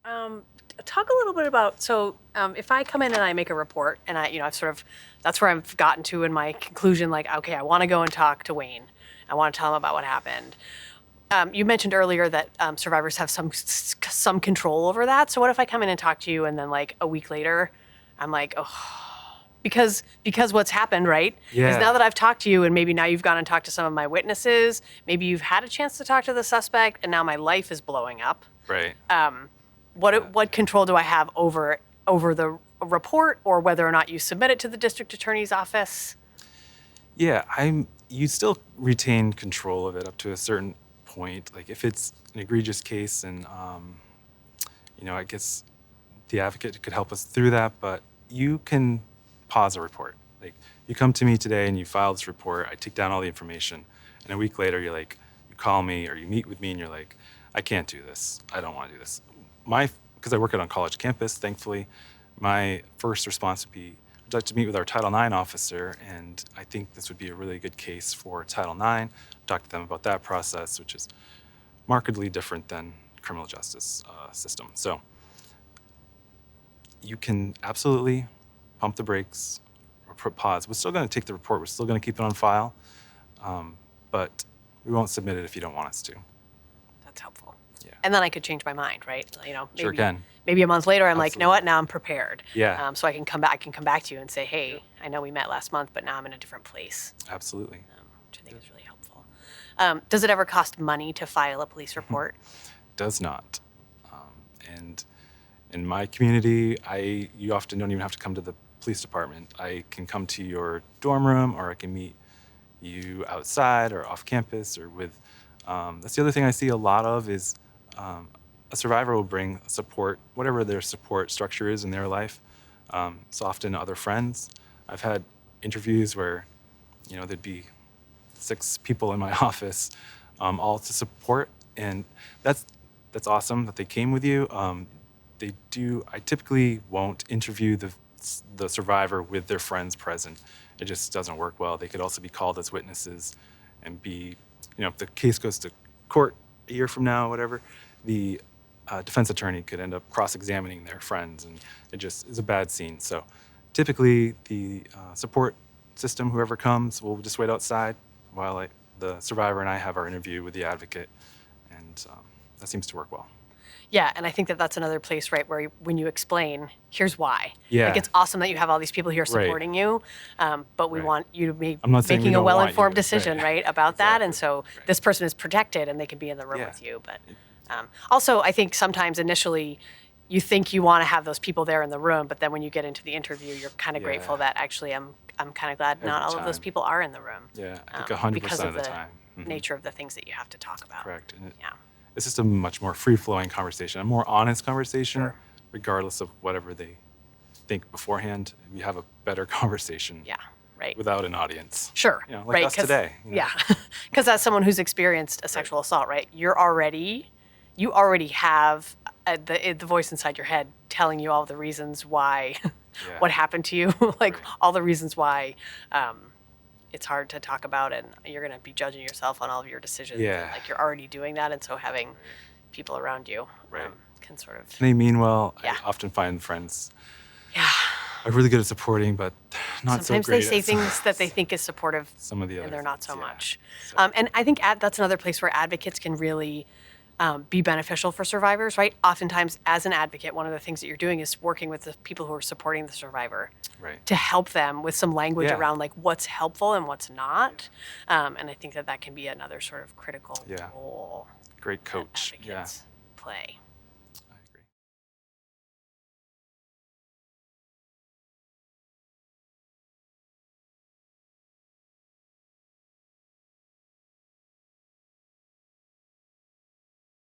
Talk a little bit about, if I come in and I make a report and that's where I've gotten to in my conclusion, like, okay, I want to go and talk to Wayne. I want to tell him about what happened. You mentioned earlier that survivors have some control over that. So what if I come in and talk to you and then like a week later, I'm like, oh, because what's happened, right? Yeah. Is now that I've talked to you and maybe now you've gone and talked to some of my witnesses, maybe you've had a chance to talk to the suspect and now my life is blowing up. Right. What control do I have over the report or whether or not you submit it to the district attorney's office? Yeah, you still retain control of it up to a certain point. Like if it's an egregious case and, I guess the advocate could help us through that, but you can pause a report. Like you come to me today and you file this report, I take down all the information, and a week later you call me or you meet with me and you're like, I can't do this. I don't want to do this. Because I work on college campus, thankfully, my first response would be, I'd like to meet with our Title IX officer, and I think this would be a really good case for Title IX. Talk to them about that process, which is markedly different than criminal justice system. So you can absolutely pump the brakes or put pause. We're still going to take the report. We're still going to keep it on file, but we won't submit it if you don't want us to. That's helpful. Yeah. And then I could change my mind, right? Maybe, Sure can. Maybe a month later, I'm Absolutely. like, you know what? Now I'm prepared. Yeah. So I can come back. I can come back to you and say, hey, I know we met last month, but now I'm in a different place. Absolutely. Which I think is really helpful. Does it ever cost money to file a police report? Does not. And in my community, you often don't even have to come to the police department. I can come to your dorm room, or I can meet you outside or off campus or with. That's the other thing I see a lot of is a survivor will bring support, whatever their support structure is in their life. It's often other friends. I've had interviews where, there'd be 6 people in my office, all to support, and that's awesome that they came with you. I typically won't interview the survivor with their friends present. It just doesn't work well. They could also be called as witnesses and be, if the case goes to court a year from now, whatever, the defense attorney could end up cross-examining their friends, and it just is a bad scene. So typically the support system, whoever comes, will just wait outside while the survivor and I have our interview with the advocate, and that seems to work well. Yeah, and I think that's another place, right, where when you explain, here's why. Yeah. Like, it's awesome that you have all these people here supporting you, but we want you to be making a well-informed decision, right, about that. And so this person is protected and they can be in the room with you. But also, I think sometimes initially you think you want to have those people there in the room, but then when you get into the interview, you're kind of grateful that actually I'm kind of glad not all of those people are in the room. Yeah, I think 100% because of the time. nature of the things that you have to talk about. Correct. And Yeah. it's just a much more free-flowing conversation, a more honest conversation, regardless of whatever they think beforehand. We have a better conversation. Yeah, right. Without an audience. Sure. Like us today. Yeah, because as someone who's experienced a sexual assault, right, you already have the voice inside your head telling you all the reasons why what happened to you, all the reasons why it's hard to talk about, and you're going to be judging yourself on all of your decisions. Yeah. And, you're already doing that, and so having people around you can sort of. They mean well. I often find friends are really good at supporting, but not Sometimes so great. they say things that they think is supportive, some of the other and they're not so things, much. So- And I think that's another place where advocates can really be beneficial for survivors, right? Oftentimes, as an advocate, one of the things that you're doing is working with the people who are supporting the survivor to help them with some language around what's helpful and what's not. And I think that can be another sort of critical role Great coach. that advocates play.